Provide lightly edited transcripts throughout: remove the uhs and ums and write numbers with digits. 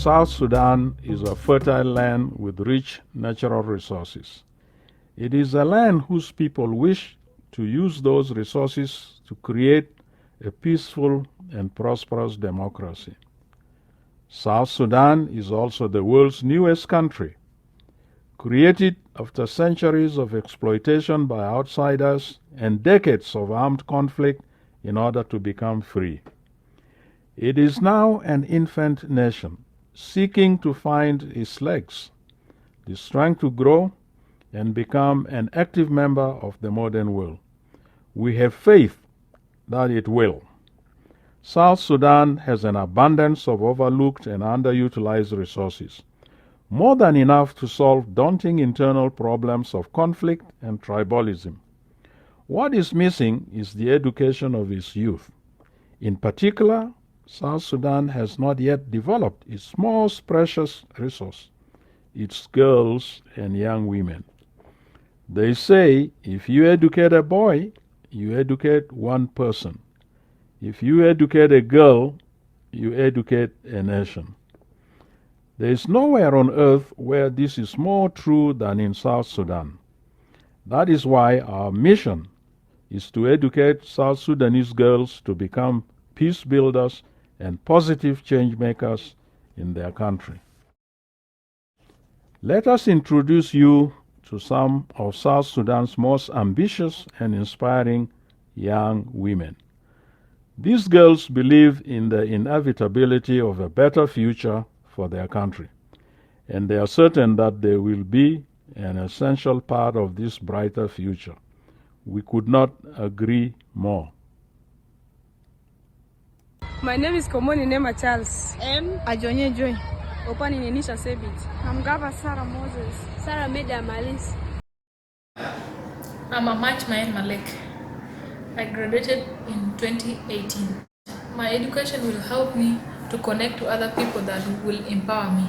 South Sudan is a fertile land with rich natural resources. It is a land whose people wish to use those resources to create a peaceful and prosperous democracy. South Sudan is also the world's newest country, created after centuries of exploitation by outsiders and decades of armed conflict in order to become free. It is now an infant nation, seeking to find its legs, the strength to grow and become an active member of the modern world. We have faith that it will. South Sudan has an abundance of overlooked and underutilized resources, more than enough to solve daunting internal problems of conflict and tribalism. What is missing is the education of its youth. In particular, South Sudan has not yet developed its most precious resource, its girls and young women. They say if you educate a boy, you educate one person. If you educate a girl, you educate a nation. There is nowhere on earth where this is more true than in South Sudan. That is why our mission is to educate South Sudanese girls to become peace builders and positive change makers in their country. Let us introduce you to some of South Sudan's most ambitious and inspiring young women. These girls believe in the inevitability of a better future for their country, and they are certain that they will be an essential part of this brighter future. We could not agree more. My name is Komoni Nema Charles. M. Ajonye Joy. Opani Nenisha Sebit. I'm Gaba Sarah Moses. Sarah Media Malis. I'm Amach Mael Malek. I graduated in 2018. My education will help me to connect to other people that will empower me.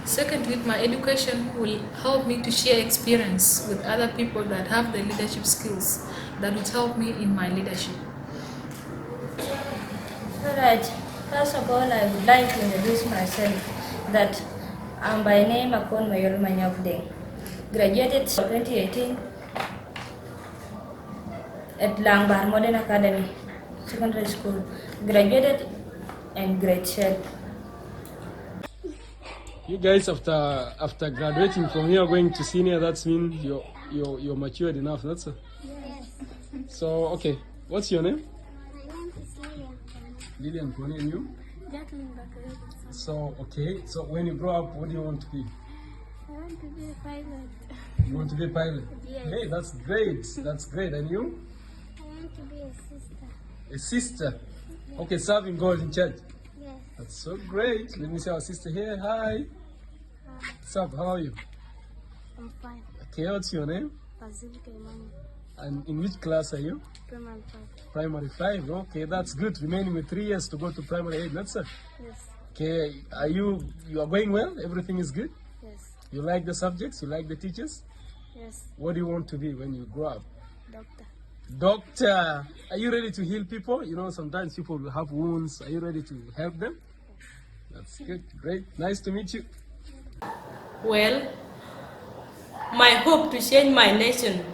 Secondly, my education will help me to share experience with other people that have the leadership skills that will help me in my leadership. Alright, first of all, I would like to introduce myself that I'm by name Akon Mayol Manyokde. Graduated in 2018 at Langbar Modern Academy, Secondary School. Graduated in grade 12. You guys, after graduating from here, going to senior, that means you're matured enough. That's it. Yes. So okay, what's your name? My name is Lillian Kwani, and you? Jacqueline Bakari. So okay, so when you grow up, what do you want to be? I want to be a pilot. You want to be a pilot? Yes. Hey, that's great. That's great. And you? I want to be a sister. A sister. Okay, serving God in church. Yes. That's so great. Let me see our sister here. Hi. What's up? How are you? I'm fine. Okay, what's your name? Basilica Emmanuel. And in which class are you? Primary 5. Primary 5. Okay, that's good. Remaining with 3 years to go to primary 8. That's it. Yes. Okay, you are going well? Everything is good? Yes. You like the subjects? You like the teachers? Yes. What do you want to be when you grow up? Doctor. Doctor. Are you ready to heal people? You know, sometimes people will have wounds. Are you ready to help them? That's good. Great. Nice to meet you. Well, my hope to change my nation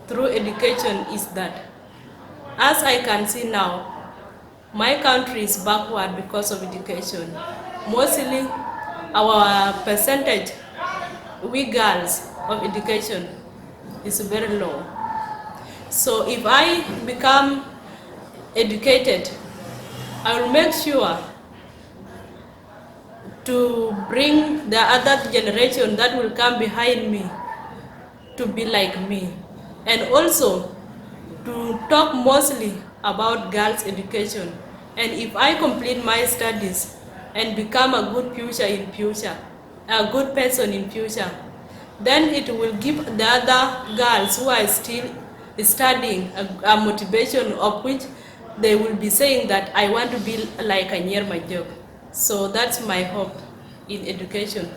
through education is that, as I can see now, my country is backward because of education. Mostly, our percentage, we girls, of education is very low. So if I become educated, I will make sure to bring the other generation that will come behind me to be like me, and also to talk mostly about girls' education. And if I complete my studies and become a good future in future, a good person in future, then it will give the other girls who are still studying a motivation of which they will be saying that I want to be like a near my job. So that's my hope in education.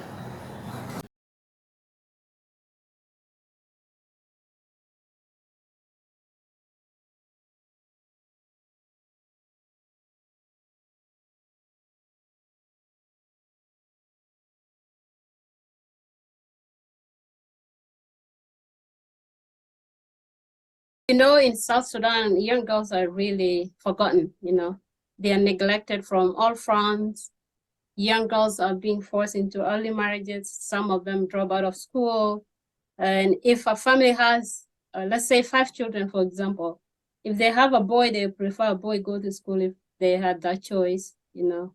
You know, in South Sudan, young girls are really forgotten, you know. They are neglected from all fronts. Young girls are being forced into early marriages. Some of them drop out of school. And if a family has, let's say 5 children, for example, if they have a boy, they prefer a boy go to school if they had that choice, you know.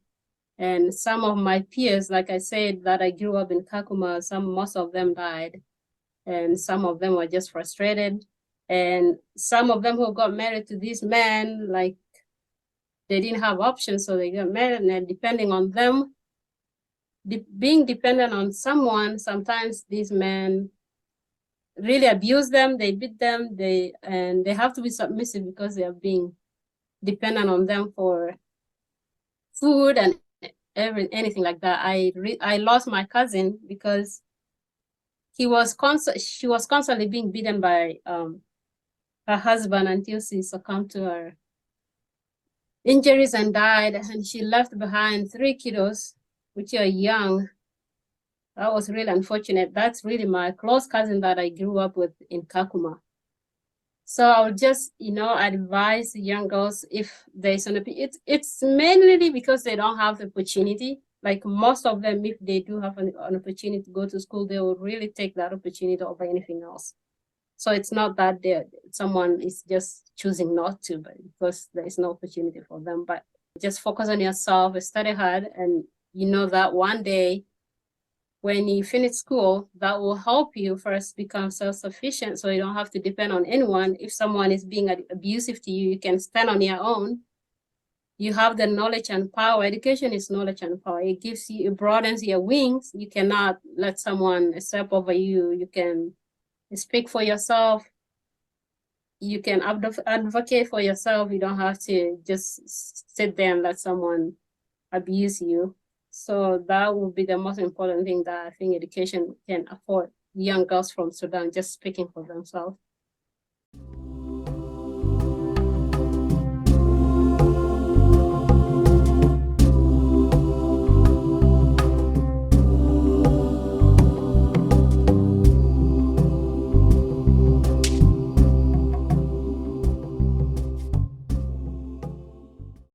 And some of my peers, like I said, that I grew up in Kakuma, most of them died. And some of them were just frustrated. And some of them who got married to these men, like they didn't have options, so they got married, and depending on them, being dependent on someone, sometimes these men really abuse them, they beat them, and they have to be submissive because they are being dependent on them for food and anything like that. I lost my cousin because she was constantly being beaten by her husband until she succumbed to her injuries and died. And she left behind 3 kiddos, which are young. That was really unfortunate. That's really my close cousin that I grew up with in Kakuma. So I would just, you know, advise young girls if there's an it's mainly because they don't have the opportunity. Like most of them, if they do have an opportunity to go to school, they will really take that opportunity over anything else. So it's not that someone is just choosing not to, but because there is no opportunity for them. But just focus on yourself, study hard, and you know that one day when you finish school, that will help you first become self-sufficient so you don't have to depend on anyone. If someone is being abusive to you, you can stand on your own. You have the knowledge and power. Education is knowledge and power. It gives you, it broadens your wings. You cannot let someone step over you. You can speak for yourself. You can advocate for yourself. You don't have to just sit there and let someone abuse you. So that would be the most important thing that I think education can afford young girls from Sudan, just speaking for themselves.